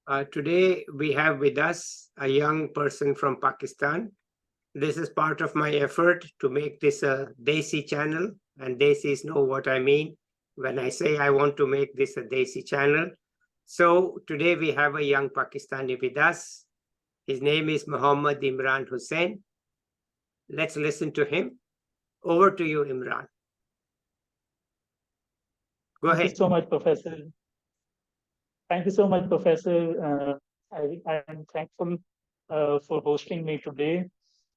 Today we have with us a young person from Pakistan. This is part of my effort to make this a Desi channel, and Desis know what I mean when I say I want to make this a Desi channel. So today we have a young Pakistani with us. His name is Muhammad Imran Hussain. Let's listen to him. Over to you, Imran. Go Thank you ahead. so much, Professor. Thank you so much, Professor. I am thankful for hosting me today,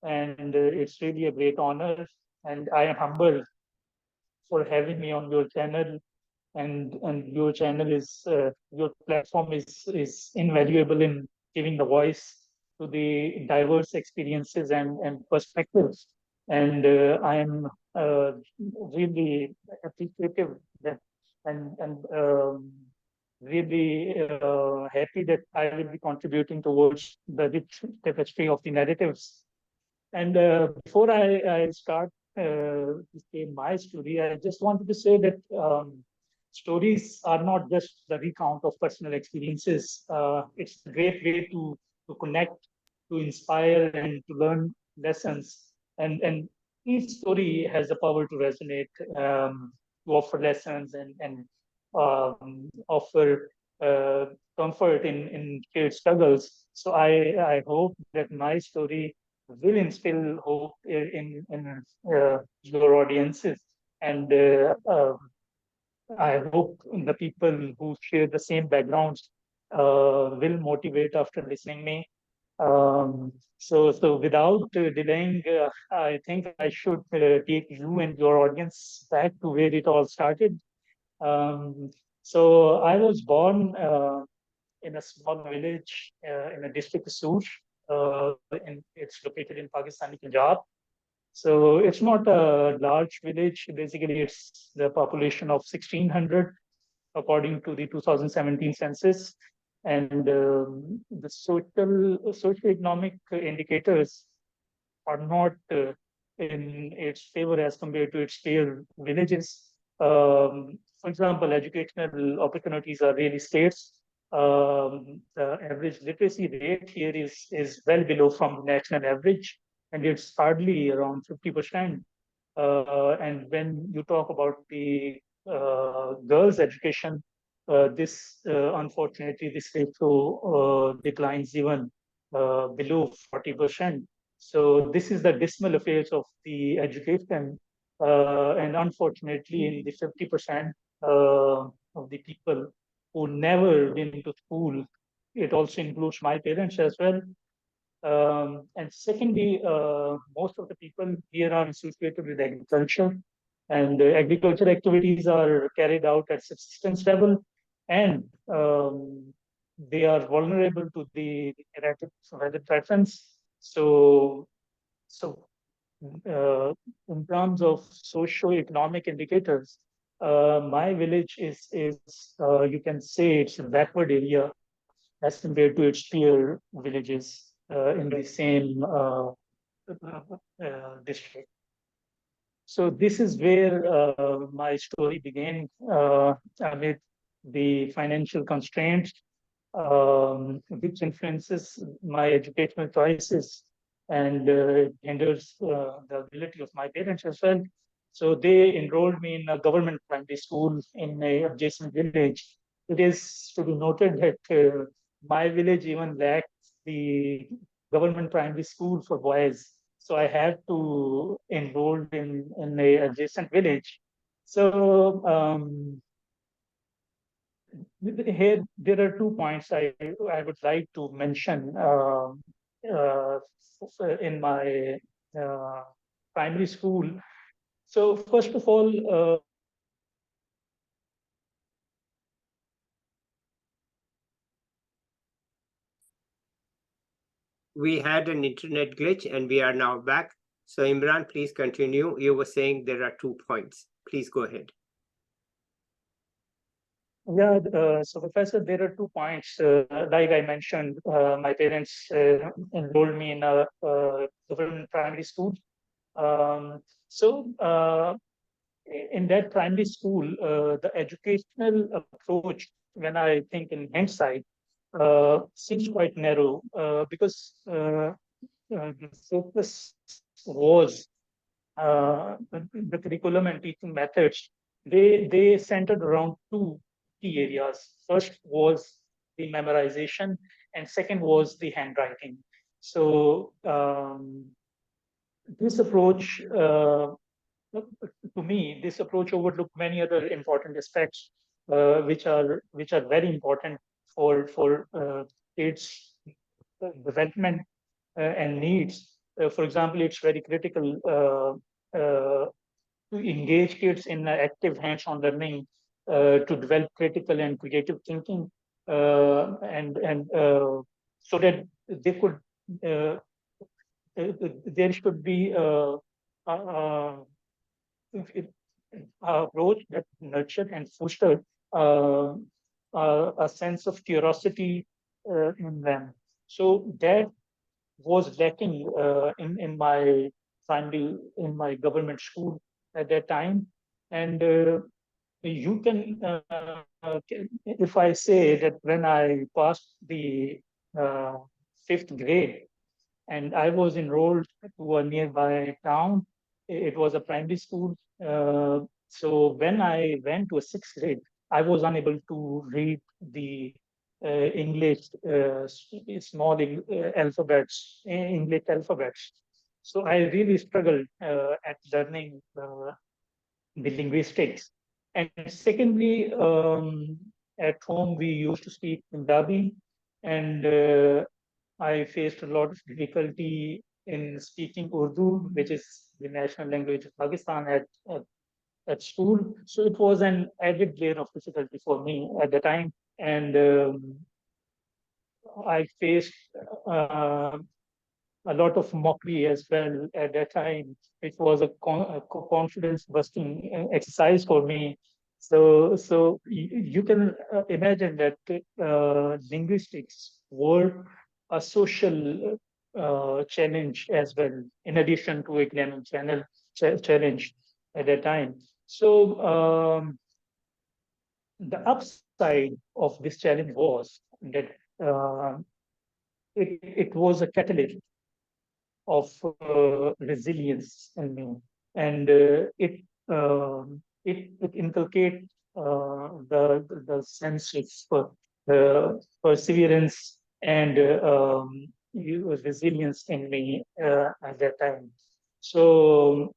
and it's really a great honor. And I am humbled for having me on your channel. And your channel is your platform is invaluable in giving the voice to the diverse experiences and perspectives. And I am really appreciative that and really happy that I will be contributing towards the rich tapestry of the narratives. And before I start to say my story, I just wanted to say that stories are not just the recount of personal experiences. It's a great way to connect, to inspire, and to learn lessons. And each story has the power to resonate, to offer lessons and offer comfort in shared struggles. So I hope that my story will instill hope in your audiences. And I hope the people who share the same backgrounds will motivate after listening me. So without delaying, I think I should take you and your audience back to where it all started. Um, so I was born in a small village in a district Kasur, and it's located in Pakistani Punjab. So it's not a large village. Basically, it's the population of 1,600 according to the 2017 census. And the socioeconomic indicators are not in its favor as compared to its peer villages. For example, educational opportunities are really scarce. The average literacy rate here is well below from the national average, and it's hardly around 50%. And when you talk about the girls' education, this unfortunately this ratio declines even below 40%. So this is the dismal affairs of the education, and unfortunately, in the 50% of the people who never been to school, it also includes my parents as well. And secondly, most of the people here are associated with agriculture, and agriculture activities are carried out at subsistence level, and they are vulnerable to the erratic weather patterns. So uh, in terms of socio-economic indicators, my village is you can say it's a backward area as compared to its peer villages in the same district. So this is where my story began amid the financial constraints, which influences my educational choices and hinders the ability of my parents as well. So they enrolled me in a government primary school in a adjacent village. It is to be noted that my village even lacks the government primary school for boys. So I have to enroll in a adjacent village. So here there are 2 points I would like to mention uh, in my uh, primary school. So first of all, We had an internet glitch and we are now back. So Imran, please continue. You were saying there are 2 points. Please go ahead. yeah, so Professor, there are 2 points. Like I mentioned, my parents enrolled me in a government primary school. So in that primary school, the educational approach, when I think in hindsight, seems quite narrow because the focus was the curriculum and teaching methods. They centered around two key areas. First was the memorization, and second was the handwriting. So this approach, to me, this approach overlooked many other important aspects, which are very important for kids' development and needs. For example, it's very critical to engage kids in active hands-on learning to develop critical and creative thinking, and so that they could there should be uh, approach that nurtured and fostered uh, a sense of curiosity in them. So that was lacking in my primary, in my government school at that time. And you can, if I say that when I passed the uh, fifth grade, and I was enrolled to a nearby town. It was a primary school. So when I went to a sixth grade, I was unable to read the English small English alphabets. So I really struggled at learning the linguistics. And secondly, at home we used to speak Punjabi, and I faced a lot of difficulty in speaking Urdu, which is the national language of Pakistan at school. So it was an added layer of difficulty for me at the time. And I faced uh, a lot of mockery as well at that time. It was a confidence busting exercise for me. So you can imagine that linguistics were a social challenge as well, in addition to academic challenge at that time. So the upside of this challenge was that uh, it was a catalyst of resilience in me, and it inculcate the sense of perseverance and resilience in me at that time. So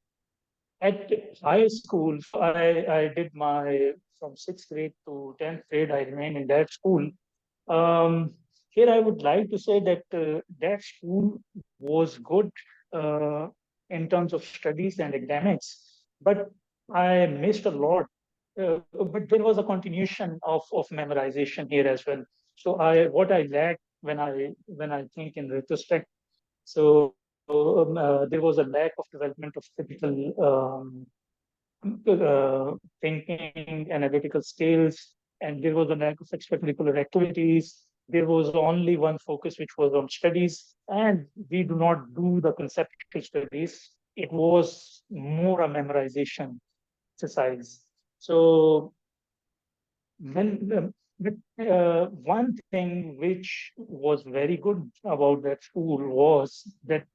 at high school, I did my from sixth grade to 10th grade. I remained in that school. um, Here, I would like to say that that school was good uh, in terms of studies and academics, but I missed a lot. But there was a continuation of memorization here as well. So what I lacked when I think in retrospect, so there was a lack of development of critical thinking, analytical skills, and there was a lack of extracurricular activities. There was only one focus, which was on studies, and we do not do the conceptual studies. It was more a memorization exercise. So when one thing which was very good about that school was that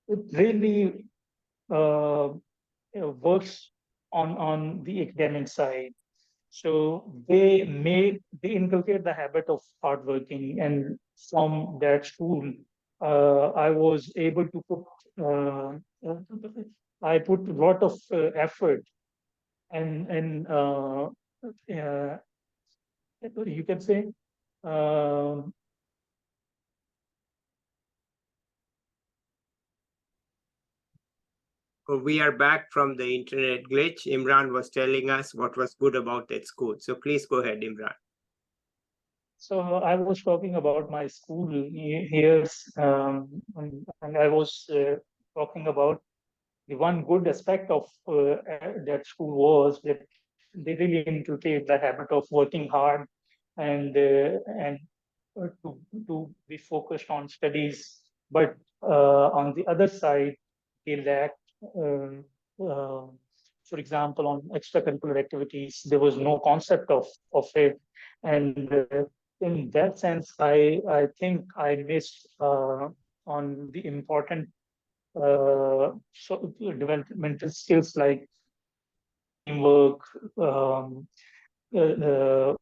it really works on the academic side. So they inculcate the habit of hardworking, and from that school, I was able to put I put a lot of effort, and you can say uh, We are back from the internet glitch. Imran was telling us what was good about that school. So please go ahead, Imran. So I was talking about my school years, and I was talking about the one good aspect of that school was that they really inculcate the habit of working hard and to be focused on studies. But on the other side, they lacked, uh, for example, on extracurricular activities. There was no concept of it, and in that sense, I think I missed on the important developmental skills like teamwork, um, uh, uh,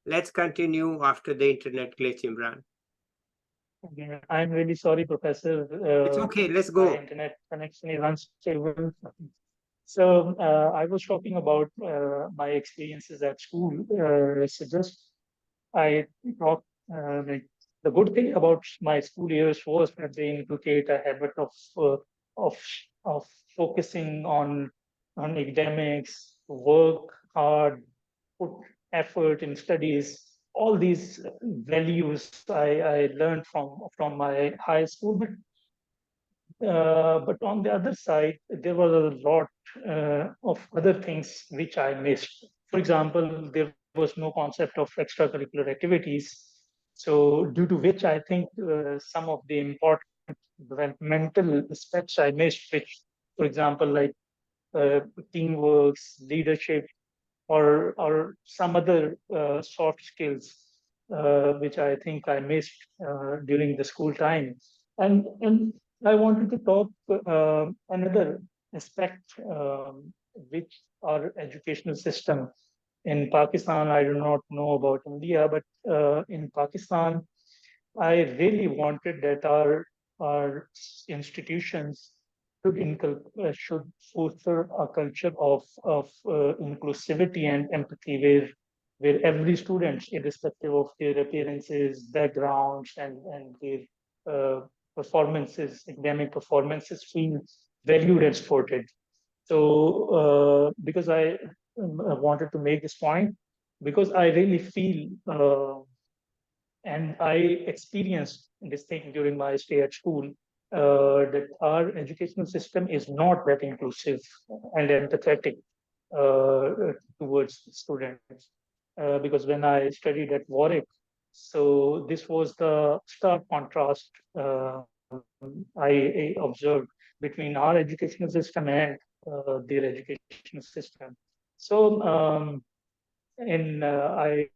Let's continue after the internet glitch, Imran. I'm really sorry, Professor. It's okay. Let's My go. internet connection is unstable. So I was talking about my experiences at school. So just I talk like the good thing about my school years was that they inculcate a habit of of focusing on academics, work hard, put effort in studies. All these values I learned from my high school, but on the other side, there was a lot of other things which I missed. For example, there was no concept of extracurricular activities. So, due to which I think some of the important developmental aspects I missed, which, for example, like uh, teamwork, leadership, or some other soft skills, which I think I missed during the school time. And I wanted to talk another aspect which our educational system in Pakistan. I do not know about India, but in Pakistan, I really wanted that our institutions should foster a culture of inclusivity and empathy, where every student, irrespective of their appearances, backgrounds, and their uh, performances, academic performances, feel valued and supported. So, because I wanted to make this point, because I really feel. And I experienced this thing during my stay at school, that our educational system is not that inclusive and empathetic towards students. Because when I studied at Warwick, so this was the stark contrast I observed between our educational system and their educational system. So, I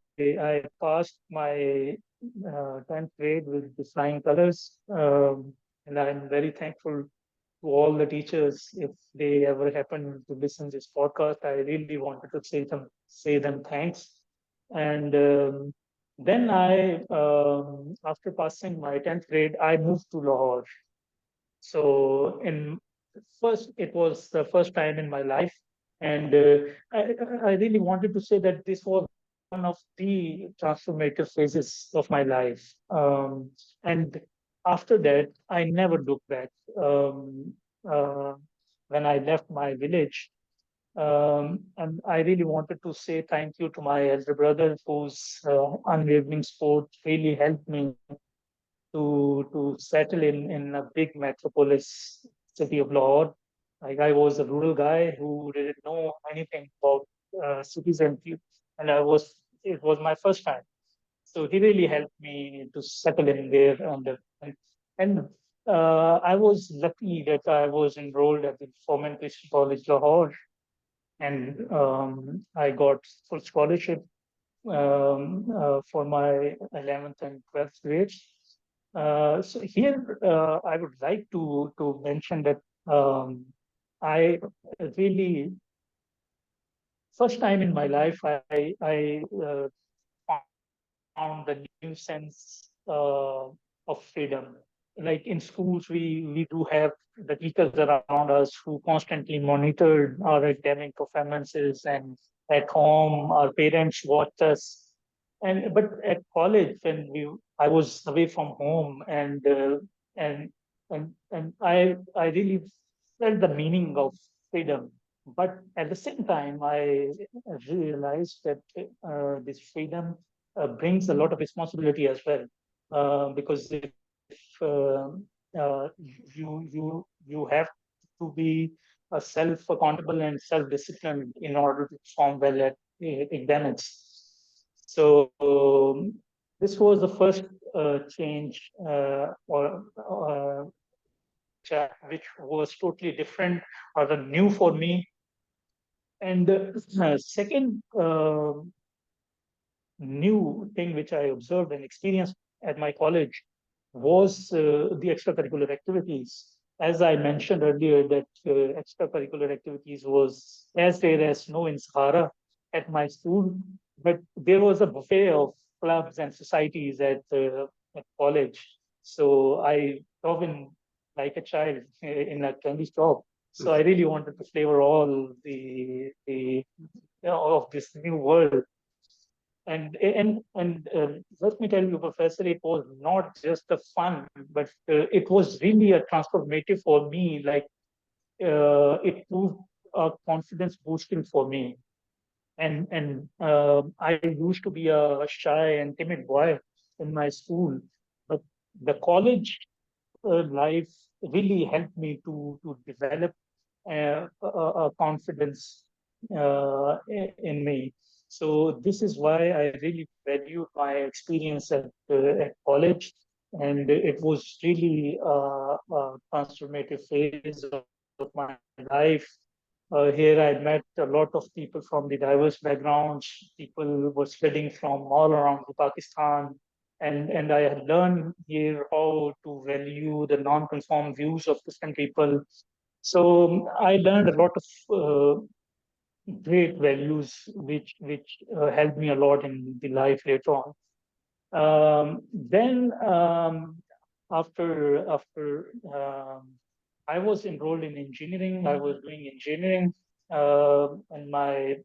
passed my 10th grade with the flying colors, and I'm very thankful to all the teachers. If they ever happen to listen to this podcast, I really wanted to say them thanks. And then after passing my 10th grade, I moved to Lahore. So in first, it was the first time in my life, and I really wanted to say that this was one of the transformative phases of my life. And after that, I never looked back. Uh, when I left my village, and I really wanted to say thank you to my elder brother, whose unwavering support really helped me to settle in a big metropolis city of Lahore. Like I was a rural guy who didn't know anything about cities, and it was my first time. So he really helped me to settle in there, and I was lucky that I was enrolled at the Foreman Christian College Lahore, and I got full scholarship for my 11th and 12th grades. So here, I would like to mention that I really first time in my life I found a new sense of freedom. Like in schools, we do have the teachers around us who constantly monitored our academic performances, and at home, our parents watched us. And but at college, when I was away from home, and and I really felt the meaning of freedom. But at the same time, I realized that this freedom brings a lot of responsibility as well, because if you have to be self-accountable and self-disciplined in order to perform well at academics. So this was the first change, or which was totally different or new for me. And second new thing which I observed and experienced at my college was the extracurricular activities. As I mentioned earlier, that extracurricular activities was as rare as snow in Sahara at my school, but there was a buffet of clubs and societies at college. So I drove in like a child in a candy shop. So I really wanted to flavor all of this new world. And let me tell you, Professor, it was not just the fun, but it was really a transformative for me. Like it proved a confidence boosting for me. And I used to be a shy and timid boy in my school, but the college life really helped me to develop a confidence in me. So this is why I really valued my experience at college, and it was really a transformative phase of my life. Here I met a lot of people from the diverse backgrounds. People were spreading from all around the Pakistan, and I had learned here how to value the non-conform views of different people. So I learned a lot of great values, which helped me a lot in the life later on. Then I was enrolled in engineering. I was doing engineering in my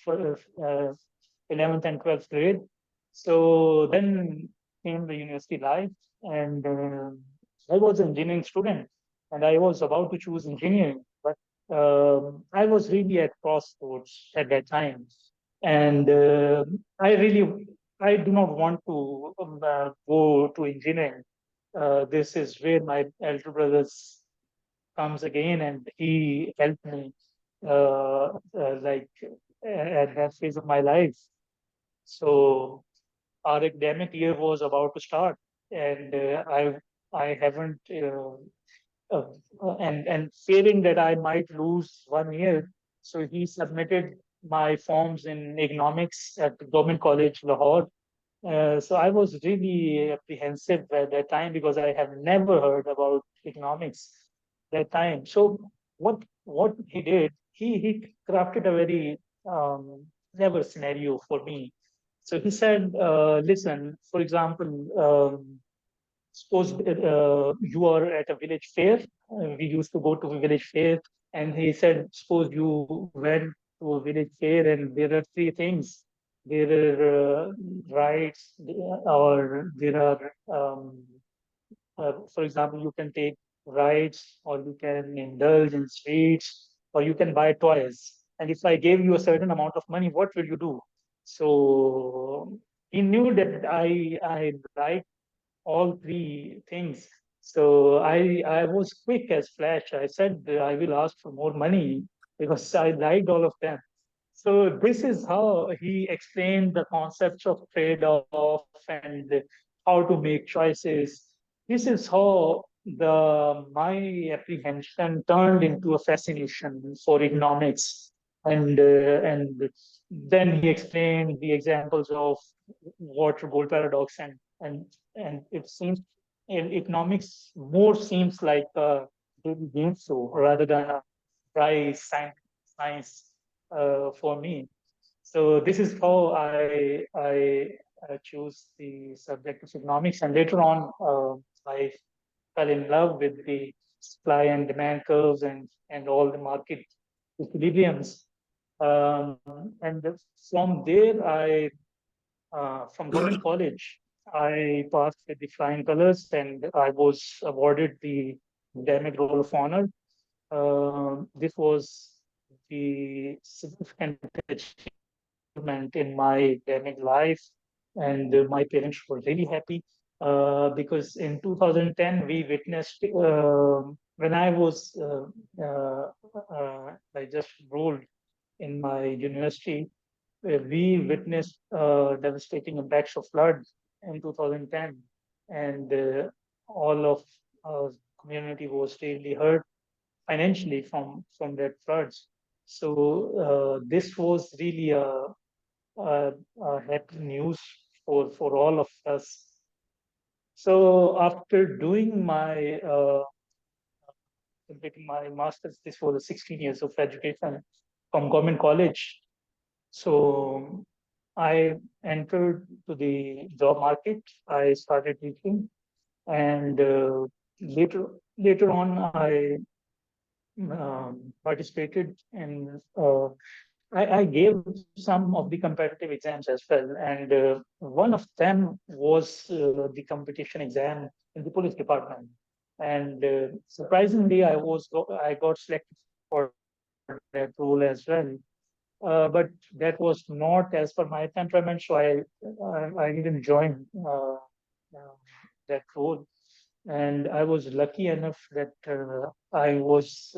11th and 12th grade. So then came the university life, and I was an engineering student, and I was about to choose engineering, but I was really at crossroads at that time, and I do not want to go to engineering. This is where my elder brothers comes again, and he helped me like at that phase of my life. So our academic year was about to start, and I haven't and fearing that I might lose 1 year, so he submitted my forms in economics at the Government College, Lahore. So I was really apprehensive at that time because I have never heard about economics that time. So what he did, he crafted a very clever scenario for me. So he said, listen, for example, suppose you are at a village fair. We used to go to a village fair, and he said, suppose you went to a village fair, and there are three things. There are rides, or there are, for example, you can take rides, or you can indulge in sweets, or you can buy toys. And if I gave you a certain amount of money, what will you do? So he knew that I like all three things. So I was quick as flash. I said I will ask for more money because I liked all of them. So this is how he explained the concepts of trade-off and how to make choices. This is how the my apprehension turned into a fascination for economics, and then he explained the examples of water gold paradox, and it seems in economics more seems like a daily game show rather than a dry science for me. So this is how I choose the subject of economics, and later on I fell in love with the supply and demand curves and all the market equilibriums. And from there, from government college, I passed with the flying colors, and I was awarded the academic roll of honor. This was the significant achievement in my academic life, and my parents were really happy because in 2010 we witnessed when I just rolled in my university, we witnessed devastating impacts of flood in 2010, and all of us community was really hurt financially from that floods. So this was really a happy news for all of us. So after doing my completing my master's, this was 16 years of education from government college. So I entered to the job market. I started teaching, and later later on, I participated in. I gave some of the competitive exams as well, and one of them was the competition exam in the police department. And surprisingly, I got selected for that role as well. But that was not as per my temperament, so I didn't join uh, that role. And I was lucky enough that I was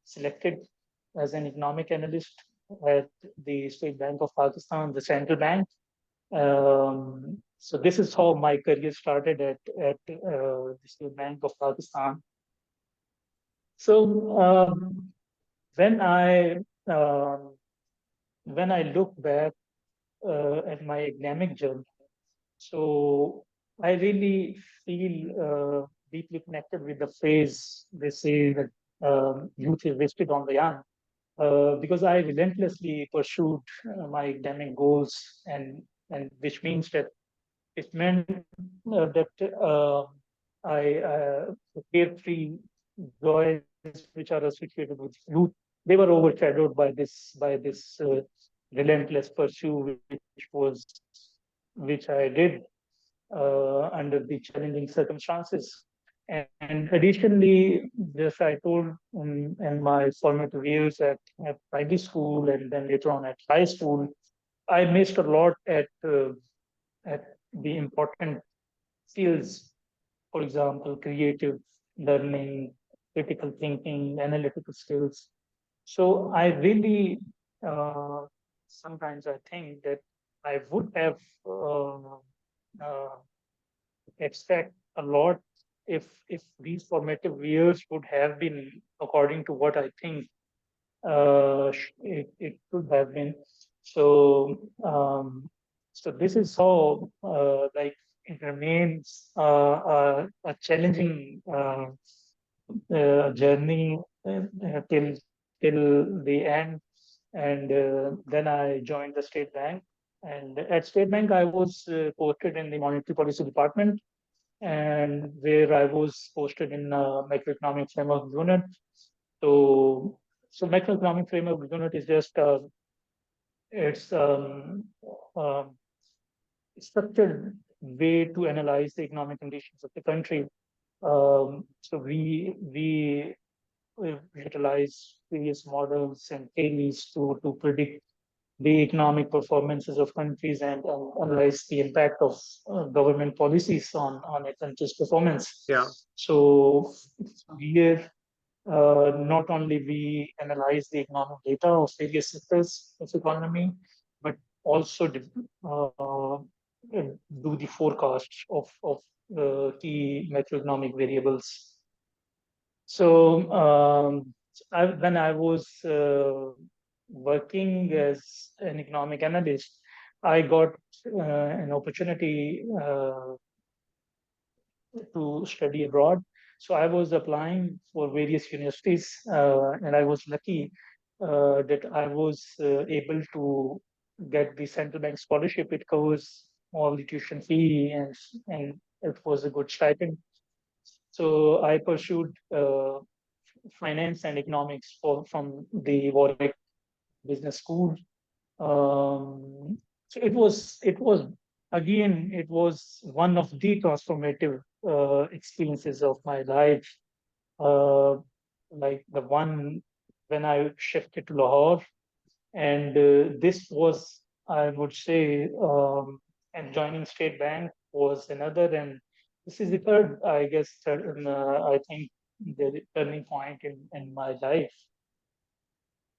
selected as an economic analyst at the State Bank of Pakistan, the central bank. So this is how my career started at the State Bank of Pakistan. So when I um, when I look back at my academic journey, so I really feel deeply connected with the phrase they say that youth is wasted on the young. Because I relentlessly pursued my academic goals, and which means that it meant that the carefree joys which are associated with youth, they were overshadowed by this relentless pursuit, which I did under the challenging circumstances. And additionally, just I told in my formative years at primary school and then later on at high school, I missed a lot at the important skills, for example, creative learning, critical thinking, analytical skills. So I really sometimes I think that I would have uh, expect a lot if these formative years would have been according to what I think it could have been. So so this is how like it remains a challenging journey till the end. And then I joined the State Bank. And at State Bank, I was posted in the monetary policy department, and where I was posted in macroeconomic framework unit. So, so macroeconomic framework unit is just it's um, structured way to analyze the economic conditions of the country. So we utilize various models and theories to predict the economic performances of countries and analyze the impact of government policies on a country's performance. Yeah. So here, not only we analyze the economic data of various sectors of economy, but also do the forecasts of key macroeconomic variables. So when I was working as an economic analyst, I got an opportunity to study abroad. So I was applying for various universities, and I was lucky that I was able to get the central bank scholarship. It covers all the tuition fee, and it was a good stipend. So I pursued finance and economics from the Warwick Business School. So it was again it was one of the transformative experiences of my life. Uh, like the one when I shifted to Lahore, and this was, I would say, and joining State Bank was another, and this is the third, I guess, I think the turning point in my life.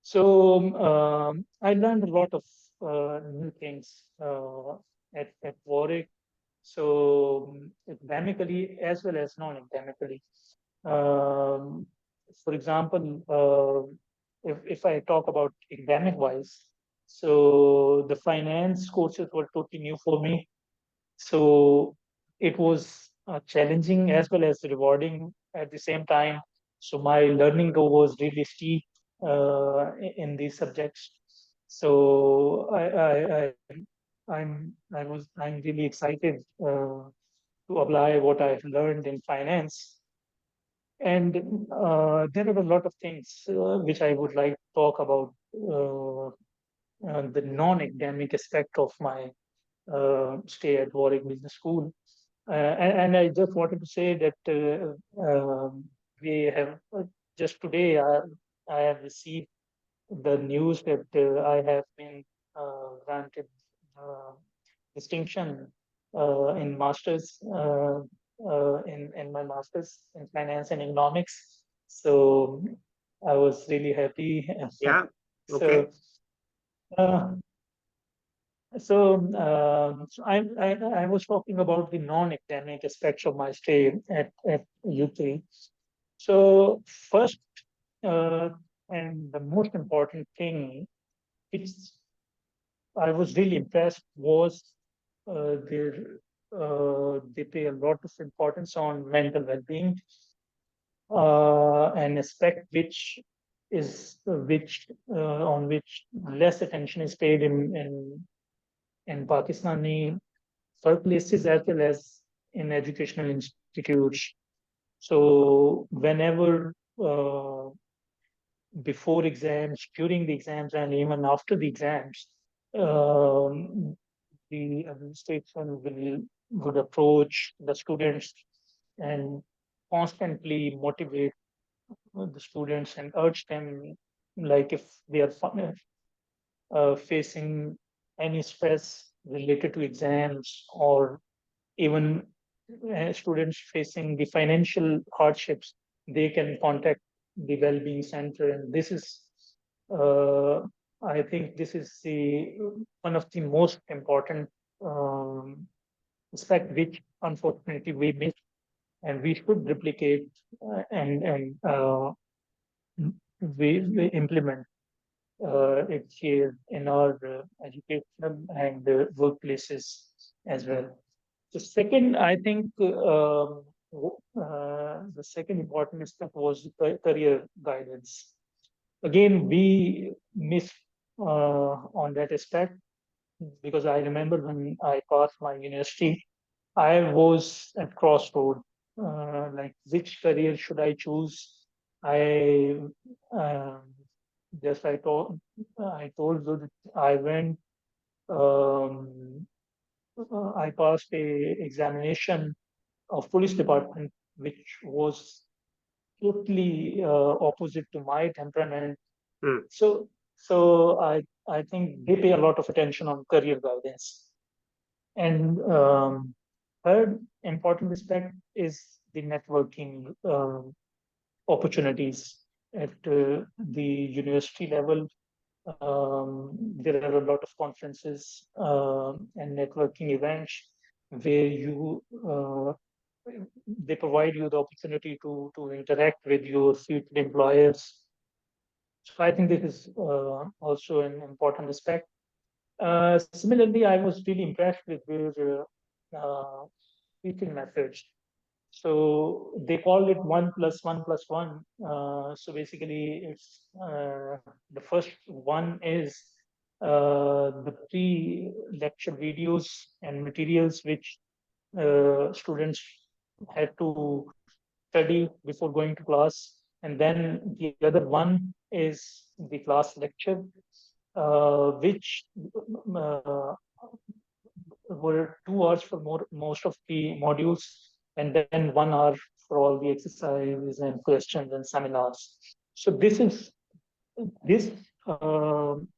So I learned a lot of new things at Warwick. So academically as well as non-academically. For example, if I talk about academic wise, so the finance courses were totally new for me. So it was challenging as well as rewarding at the same time. So my learning curve was really steep in these subjects. So I'm really excited to apply what I've learned in finance. And there are a lot of things which I would like to talk about the non-academic aspect of my stay at Warwick Business School. And I just wanted to say that we have just today I have received the news that I have been granted uh, distinction in masters in my masters in finance and economics. So I was really happy. Yeah. Okay. So uh, so I was talking about the non-academic aspects of my stay at UK. So first and the most important thing which I was really impressed was they pay a lot of importance on mental well-being, an aspect on which less attention is paid in Pakistani workplaces as well as in educational institutes. So whenever before exams, during the exams, and even after the exams, um, the administration would approach the students and constantly motivate the students and urge them, like if they are facing any stress related to exams or even students facing the financial hardships, they can contact the well-being center. And this is, uh, I think, this is the one of the most important um, aspect which unfortunately we miss, and we should replicate and we implement it here in our educational and workplaces as well. The second, I think, the second important step was career guidance. Again, we miss on that aspect because I remember when I passed my university, I was at crossroad. Like which career should I choose? I um, just I told you that I went. Um, I passed a examination of police department, which was totally opposite to my temperament. Hmm. So I think they pay a lot of attention on career guidance. And third important aspect is the networking opportunities at the university level. There are a lot of conferences and networking events where you they provide you the opportunity to interact with your future employers. So I think this is also an important aspect. Similarly, I was really impressed with their teaching methods. So they call it 1+1+1. So basically, it's the first one is the pre-lecture videos and materials which students had to study before going to class. And then the other one is the class lecture, which uh, were 2 hours for most of the modules, and then 1 hour for all the exercises and questions and seminars. So this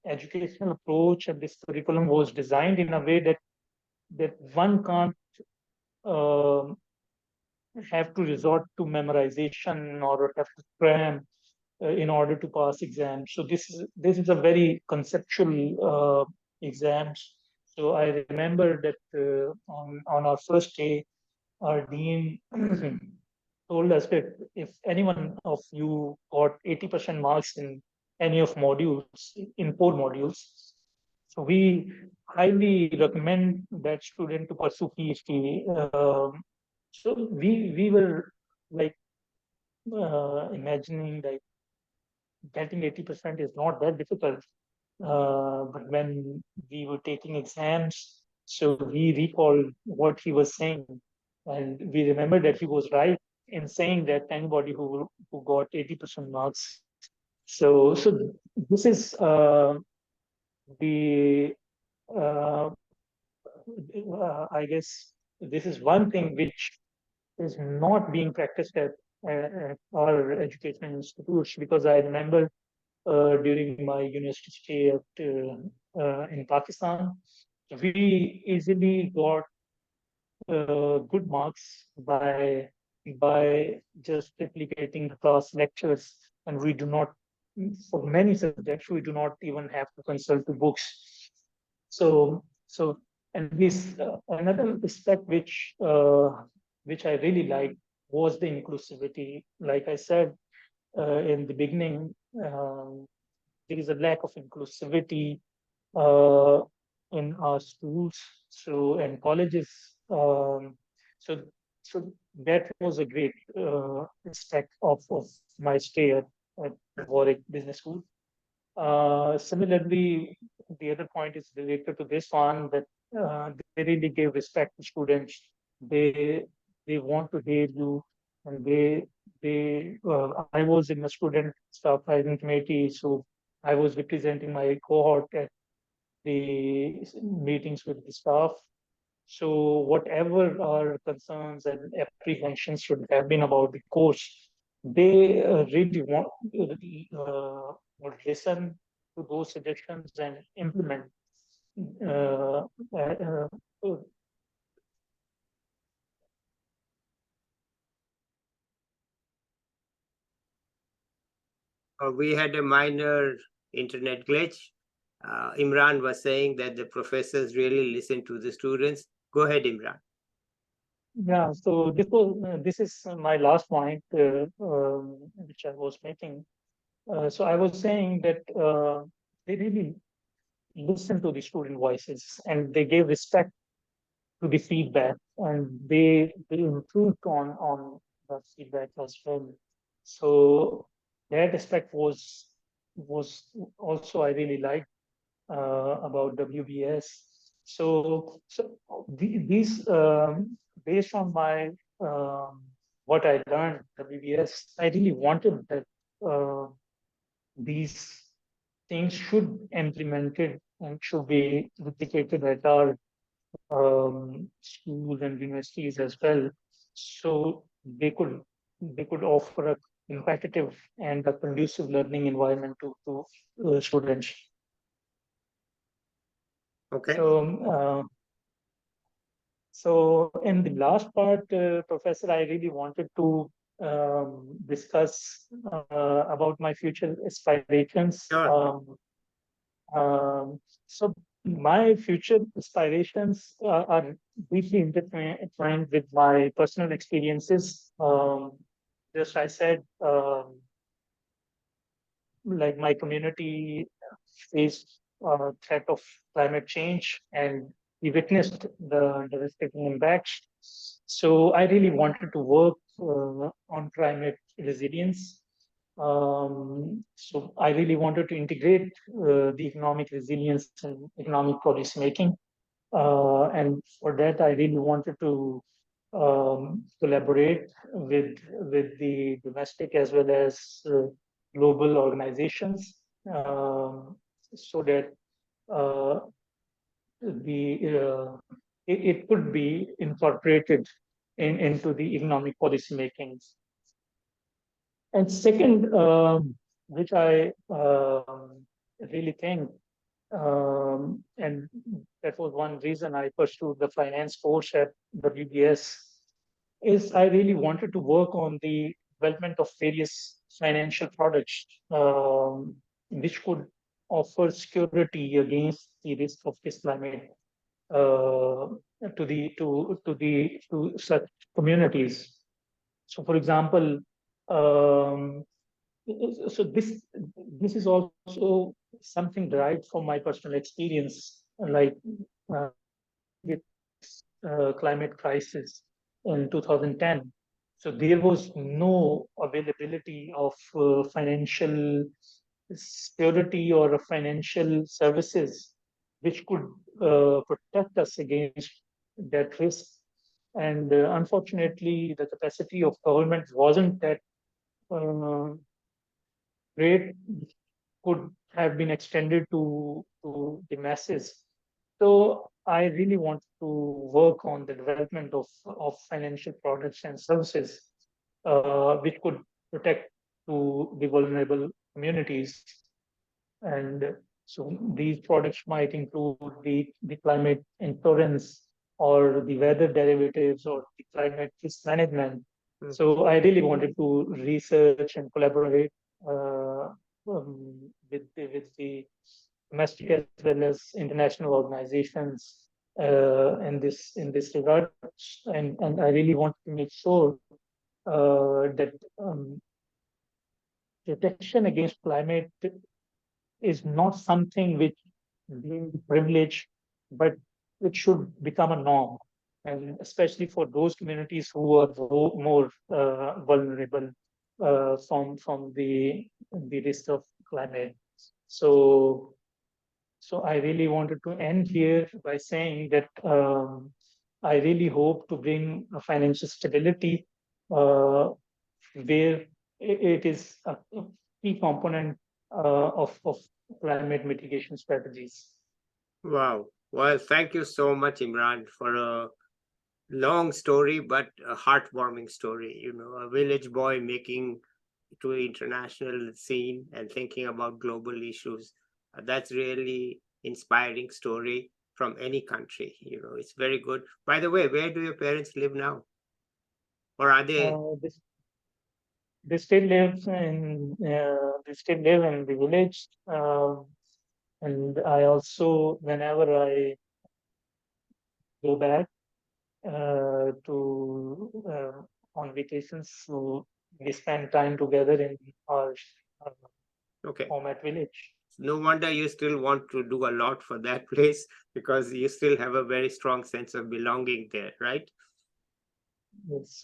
educational approach and this curriculum was designed in a way that one can't um have to resort to memorization or have to cram in order to pass exams. So this is a very conceptual exams. So I remember that on our first day, our dean told us that if anyone of you got 80% marks in any of modules, in 4 modules, so we highly recommend that student to pursue PhD. So we were like imagining like getting 80% is not that difficult. But when we were taking exams, so we recalled what he was saying, and we remembered that he was right in saying that anybody who got 80% marks. So this is the I guess this is one thing which is not being practiced at our educational institutes, because I remember during my university stay in Pakistan, we easily got good marks by just replicating the class lectures, and we do not, for many subjects, we do not even have to consult the books. So and this another aspect which I really liked was the inclusivity. Like I said in the beginning, there is a lack of inclusivity uh, in our schools, so and colleges. So so that was a great aspect of my stay at Warwick Business School. Similarly, the other point is related to this one, that they really give respect to students. They they want to hear you, and I was in the student staff hiring committee, so I was representing my cohort at the meetings with the staff. So whatever our concerns and apprehensions should have been about the course, they really would listen to those suggestions and implement. Uh, uh, uh, We had a minor internet glitch. Imran was saying that the professors really listen to the students. Go ahead, Imran. yeah, so this is my last point, which I was making. So I was saying that they really listen to the student voices, and they gave respect to the feedback, and they improved on the feedback as well. So that aspect was also I really liked about WBS. So these based on my what I learned WBS, I really wanted that these things should implemented and should be replicated at our schools and universities as well, so they could offer a competitive and a conducive learning environment to students. Okay. So so in the last part, Professor, I really wanted to discuss about my future aspirations. Sure. So my future aspirations are deeply intertwined with my personal experiences. Just I said, like my community faced threat of climate change, and we witnessed the devastating impacts. So I really wanted to work on climate resilience. So I really wanted to integrate the economic resilience and economic policy making. And for that, I really wanted to collaborate with the domestic as well as global organizations, so that uh, it could be incorporated into the economic policy making. And second, which I really think, and that was one reason I pursued the finance course at WBS, is I really wanted to work on the development of various financial products, which could offer security against the risk of this climate to such communities. So, for example, um, so this is also something derived from my personal experience, like with climate crisis in 2010. So there was no availability of financial security or financial services which could protect us against that risk. And unfortunately, the capacity of government wasn't that uh, great, could have been extended to the masses. So I really want to work on the development of financial products and services which could protect to the vulnerable communities. And so these products might include the climate insurance or the weather derivatives or the climate risk management. So I really wanted to research and collaborate with the domestic as well as international organizations in this regard, and I really want to make sure that protection against climate is not something which being privilege, but it should become a norm, and especially for those communities who are more vulnerable from the risk of climate. So, so I really wanted to end here by saying that I really hope to bring a financial stability where it is a key component of climate mitigation strategies. Wow. Well, thank you so much, Imran, for a long story, but a heartwarming story. You know, a village boy making to international scene and thinking about global issues. That's really inspiring story from any country. You know, it's very good. By the way, where do your parents live now? Or are they? This they still live in they still live in the village, and I also whenever I go back to on vacations, so we spend time together in our uh, Okay. home at village. No wonder you still want to do a lot for that place because you still have a very strong sense of belonging there, right? Yes.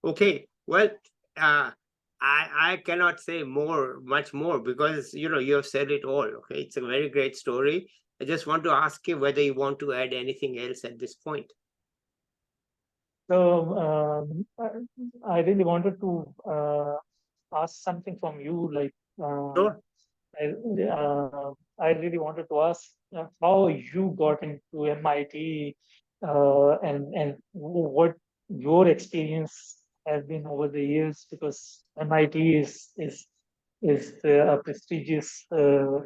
Okay. Well, I cannot say much more, because you know you have said it all. Okay, it's a very great story. I just want to ask you whether you want to add anything else at this point. So I really wanted to ask something from you, like Sure. I really wanted to ask how you got into MIT and what your experience has been over the years, because MIT is a prestigious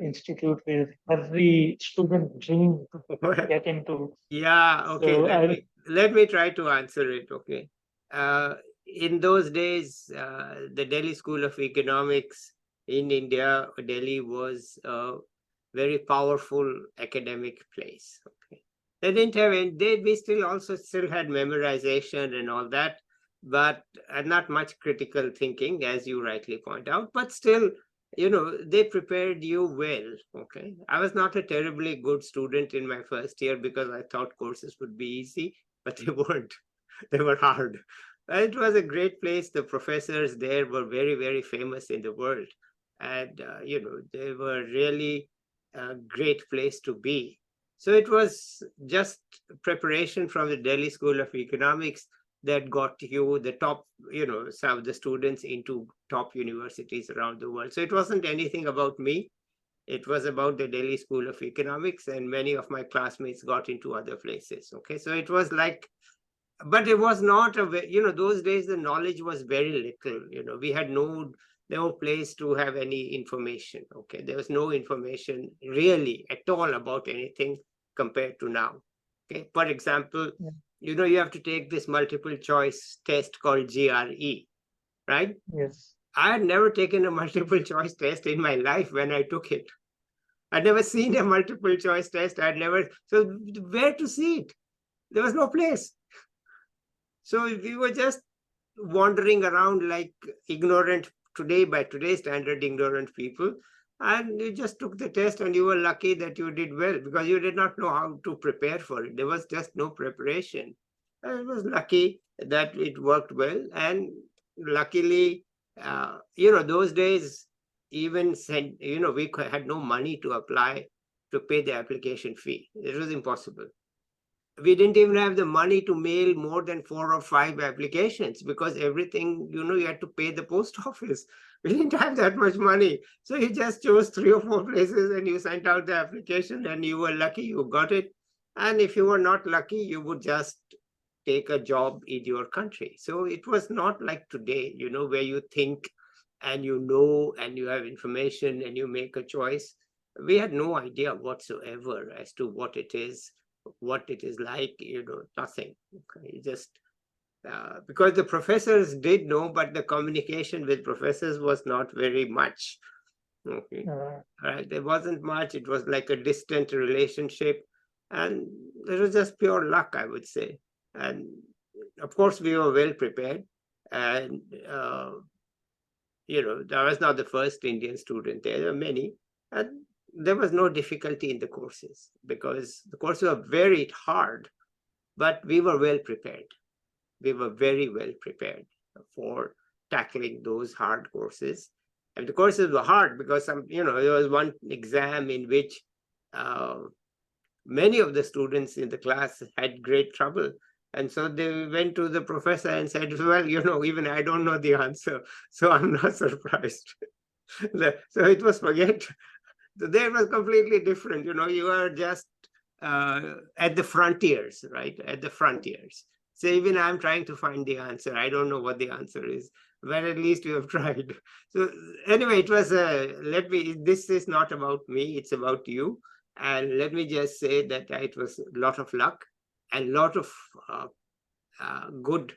institute where every student dream to get into. Yeah, okay. So I Let me try to answer it. Okay. In those days, the Delhi School of Economics in India, Delhi was a very powerful academic place. Okay. They didn't have any, we still also still had memorization and all that, but not much critical thinking, as you rightly point out. But still, you know, they prepared you well. Okay, I was not a terribly good student in my first year because I thought courses would be easy, but they weren't. They were hard. It was a great place. The professors there were very, very famous in the world, and you know, they were really a great place to be. So it was just preparation from the Delhi School of Economics that got you the top, you know, some of the students into top universities around the world. So it wasn't anything about me. It was about the Delhi School of Economics, and many of my classmates got into other places. Okay, so it was like, but it was not a, you know, those days the knowledge was very little. You know, we had no place to have any information. Okay, there was no information really at all about anything compared to now. Okay, for example, yeah, you know, you have to take this multiple choice test called GRE, right? yes. I had never taken a multiple choice test in my life when I took it. I'd never seen a multiple choice test. I'd never, so where to see it? There was no place. So we were just wandering around like ignorant today, by today's standard, ignorant people. And you just took the test and you were lucky that you did well because you did not know how to prepare for it. There was just no preparation. And it was lucky that it worked well. And luckily, those days, even said, we had no money to apply to pay the application fee. It was impossible. We didn't even have the money to mail more than 4 or 5 applications because everything, you had to pay the post office. We didn't have that much money. So you just chose 3 or 4 places and you sent out the application and you were lucky you got it. And if you were not lucky, you would just take a job in your country. So it was not like today, where you think and and you have information and you make a choice. We had no idea whatsoever as to what it is like, nothing. Okay, just because the professors did know, but the communication with professors was not very much. Okay, right? There wasn't much. It was like a distant relationship, and it was just pure luck, I would say. And of course, we were well prepared, and I was not the first Indian student there. There were many, and there was no difficulty in the courses because the courses were very hard, but we were well prepared. We were very well prepared for tackling those hard courses. And the courses were hard because there was one exam in which many of the students in the class had great trouble. And so they went to the professor and said, well, even I don't know the answer, so I'm not surprised. So it was forget. There was completely different. You are just at the frontiers, right? At the frontiers. So even I'm trying to find the answer. I don't know what the answer is, but at least you have tried. So anyway, it was this is not about me, it's about you. And let me just say that it was a lot of luck and a lot of good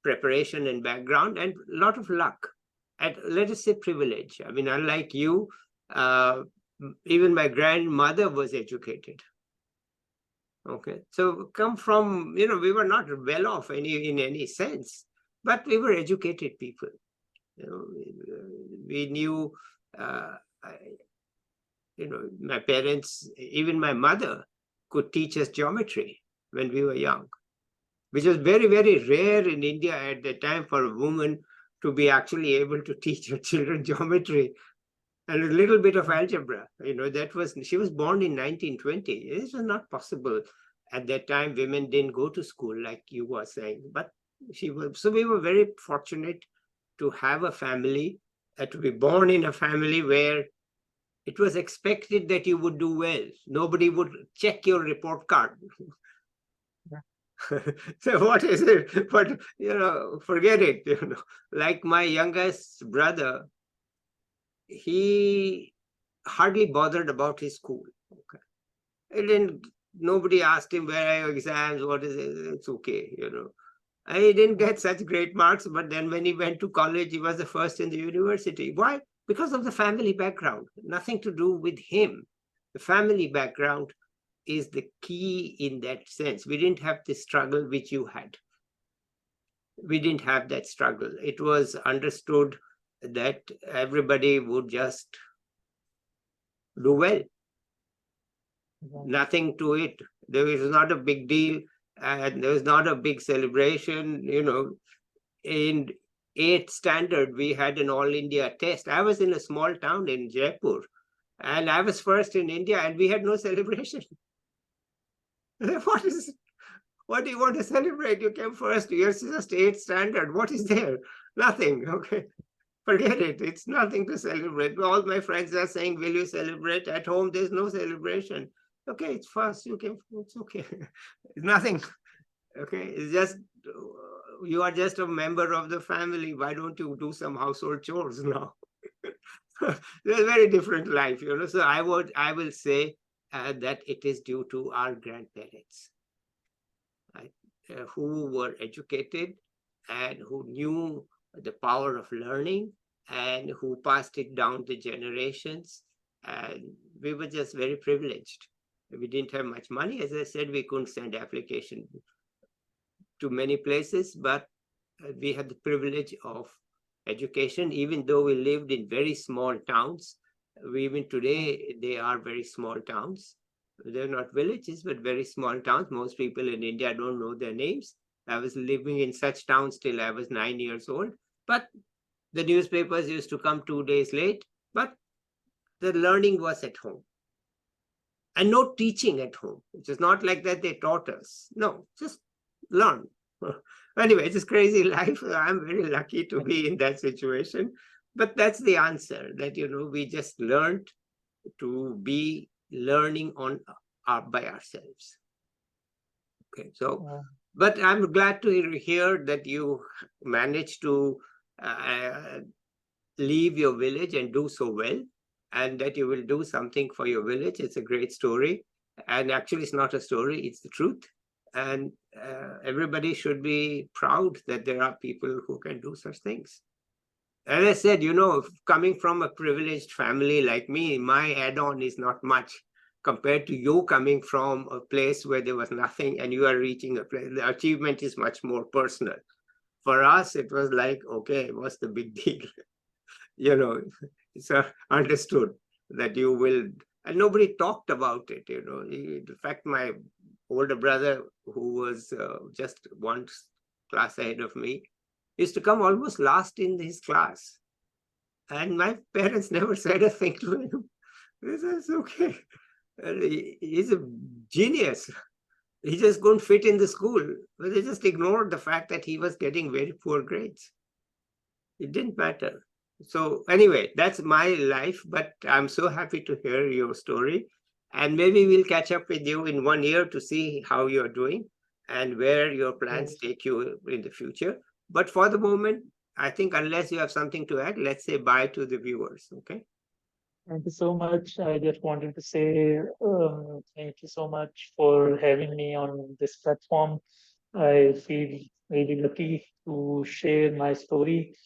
preparation and background and a lot of luck. And let us say privilege. I mean, unlike you, even my grandmother was educated. Okay, so come from, we were not well off in any sense, but we were educated people. We knew, my parents, even my mother, could teach us geometry when we were young, which was very, very rare in India at the time for a woman to be actually able to teach her children geometry and a little bit of algebra. She was born in 1920. This was not possible. At that time, women didn't go to school like you were saying, but so we were very fortunate to have a family, to be born in a family where it was expected that you would do well. Nobody would check your report card. So what is it? But, forget it. Like my youngest brother, he hardly bothered about his school. Okay. Nobody asked him, where are your exams? What is it? It's okay, And he didn't get such great marks, but then when he went to college, he was the first in the university. Why? Because of the family background. Nothing to do with him. The family background is the key in that sense. We didn't have the struggle which you had. We didn't have that struggle. It was understood that everybody would just do well. Nothing to it. There was not a big deal, and there was not a big celebration. In 8th standard, we had an all India test. I was in a small town in Jaipur, and I was first in India, and we had no celebration. What do you want to celebrate? You came first. You're just 8th standard. What is there? Nothing. Okay. Forget it. It's nothing to celebrate. All my friends are saying, will you celebrate? At home, there's no celebration. Okay, it's fast. You can, it's okay. It's nothing. Okay, it's just, you are just a member of the family. Why don't you do some household chores now? It's a very different life, So I will say that it is due to our grandparents, right? Who were educated and who knew the power of learning and who passed it down the generations. And we were just very privileged. We didn't have much money. As I said, we couldn't send application to many places, but we had the privilege of education, even though we lived in very small towns. Even today, they are very small towns. They're not villages, but very small towns. Most people in India don't know their names. I was living in such towns till I was 9 years old. But the newspapers used to come 2 days late, but the learning was at home. And no teaching at home. It is not like that they taught us. No, just learn. Anyway, it's a crazy life. I'm very lucky to be in that situation. But that's the answer, that, we just learned to be learning on by ourselves. Okay, so, but I'm glad to hear that you managed to leave your village and do so well, and that you will do something for your village. It's a great story. And actually, it's not a story, it's the truth. And everybody should be proud that there are people who can do such things. As I said, coming from a privileged family like me, my add-on is not much compared to you coming from a place where there was nothing and you are reaching a place. The achievement is much more personal. For us, it was like, okay, what's the big deal? It's understood that you will, and nobody talked about it. In fact, my older brother, who was just one class ahead of me, used to come almost last in his class. And my parents never said a thing to him. They said, it's okay. He's a genius. He just couldn't fit in the school. But they just ignored the fact that he was getting very poor grades. It didn't matter. So anyway, that's my life, but I'm so happy to hear your story. And maybe we'll catch up with you in 1 year to see how you're doing and where your plans take you in the future. But for the moment, I think unless you have something to add, let's say bye to the viewers, okay? Thank you so much. I just wanted to say thank you so much for having me on this platform. I feel really lucky to share my story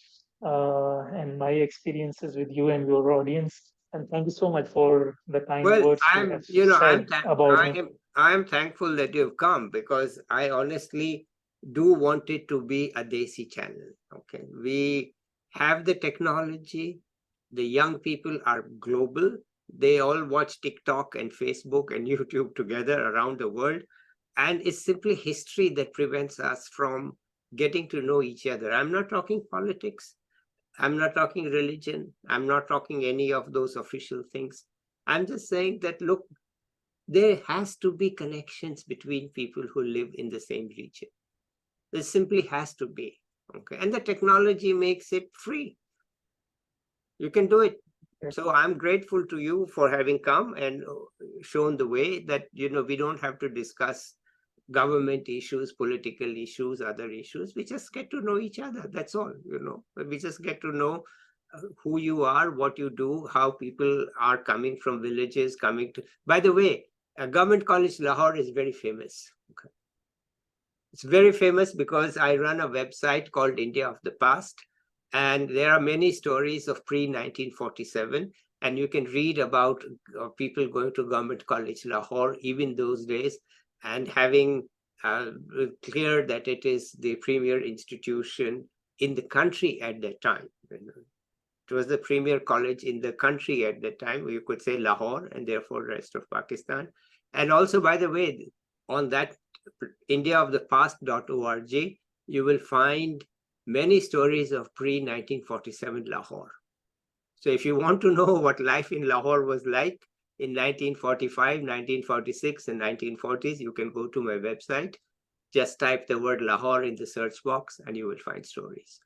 and my experiences with you and your audience. And thank you so much for the kind words you have said about me. I'm thankful that you've come, because I honestly do want it to be a Desi channel. Okay, we have the technology. The young people are global. They all watch TikTok and Facebook and YouTube together around the world. And it's simply history that prevents us from getting to know each other. I'm not talking politics. I'm not talking religion. I'm not talking any of those official things. I'm just saying that, look, there has to be connections between people who live in the same region. There simply has to be. Okay, and the technology makes it free. You can do it. So I'm grateful to you for having come and shown the way that, we don't have to discuss government issues, political issues, other issues. We just get to know each other. That's all, We just get to know who you are, what you do, how people are coming from villages, coming to... By the way, Government College Lahore is very famous. Okay. It's very famous because I run a website called India of the Past. And there are many stories of pre-1947. And you can read about people going to Government College Lahore, even those days, and having clear that it is the premier institution in the country at that time. It was the premier college in the country at that time. You could say Lahore, and therefore rest of Pakistan. And also, by the way, on that indiaofthepast.org, you will find many stories of pre-1947 Lahore. So if you want to know what life in Lahore was like in 1945, 1946, and 1940s, you can go to my website. Just type the word Lahore in the search box and you will find stories.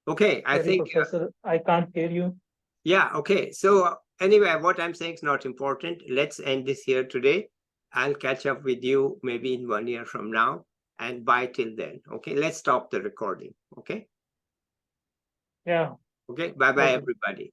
Okay, I think... Professor, I can't hear you. Yeah, okay. So anyway, what I'm saying is not important. Let's end this here today. I'll catch up with you maybe in 1 year from now. And bye till then. Okay, let's stop the recording. Okay. Yeah. Okay, bye-bye, everybody.